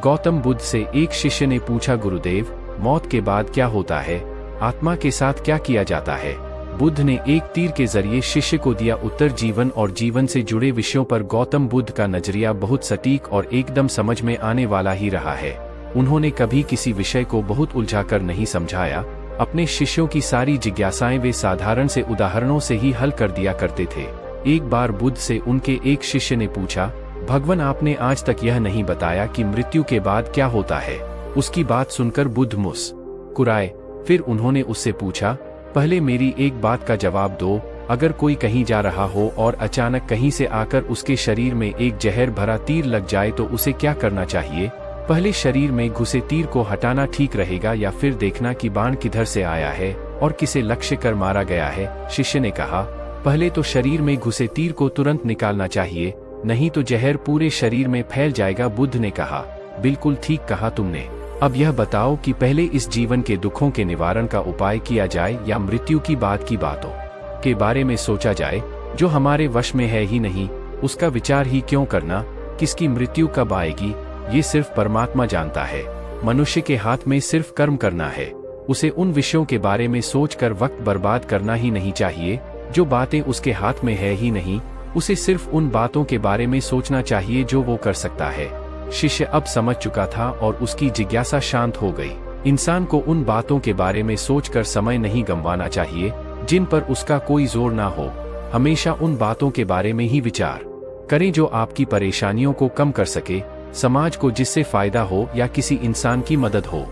गौतम बुद्ध से एक शिष्य ने पूछा, गुरुदेव, मौत के बाद क्या होता है? आत्मा के साथ क्या किया जाता है? बुद्ध ने एक तीर के जरिए शिष्य को दिया उत्तर। जीवन और जीवन से जुड़े विषयों पर गौतम बुद्ध का नजरिया बहुत सटीक और एकदम समझ में आने वाला ही रहा है। उन्होंने कभी किसी विषय को बहुत उलझाकर नहीं समझाया। अपने शिष्यों की सारी जिज्ञासाएं वे साधारण से उदाहरणों से ही हल कर दिया करते थे। एक बार बुद्ध से उनके एक शिष्य ने पूछा, भगवान, आपने आज तक यह नहीं बताया कि मृत्यु के बाद क्या होता है। उसकी बात सुनकर बुद्ध मुस्कुराए। फिर उन्होंने उससे पूछा, पहले मेरी एक बात का जवाब दो। अगर कोई कहीं जा रहा हो और अचानक कहीं से आकर उसके शरीर में एक जहर भरा तीर लग जाए तो उसे क्या करना चाहिए? पहले शरीर में घुसे तीर को हटाना ठीक रहेगा या फिर देखना कि बाण किधर से आया है और किसे लक्ष्य कर मारा गया है? शिष्य ने कहा, पहले तो शरीर में घुसे तीर को तुरंत निकालना चाहिए, नहीं तो जहर पूरे शरीर में फैल जाएगा। बुद्ध ने कहा, बिल्कुल ठीक कहा तुमने। अब यह बताओ कि पहले इस जीवन के दुखों के निवारण का उपाय किया जाए या मृत्यु की बातों के बारे में सोचा जाए जो हमारे वश में है ही नहीं, उसका विचार ही क्यों करना? किसकी मृत्यु कब आएगी ये सिर्फ परमात्मा जानता है। मनुष्य के हाथ में सिर्फ कर्म करना है। उसे उन विषयों के बारे में सोचकर वक्त बर्बाद करना ही नहीं चाहिए जो बातें उसके हाथ में है ही नहीं। उसे सिर्फ उन बातों के बारे में सोचना चाहिए जो वो कर सकता है। शिष्य अब समझ चुका था और उसकी जिज्ञासा शांत हो गई। इंसान को उन बातों के बारे में सोचकर समय नहीं गंवाना चाहिए जिन पर उसका कोई जोर ना हो। हमेशा उन बातों के बारे में ही विचार करें जो आपकी परेशानियों को कम कर सके, समाज को जिससे फायदा हो या किसी इंसान की मदद हो।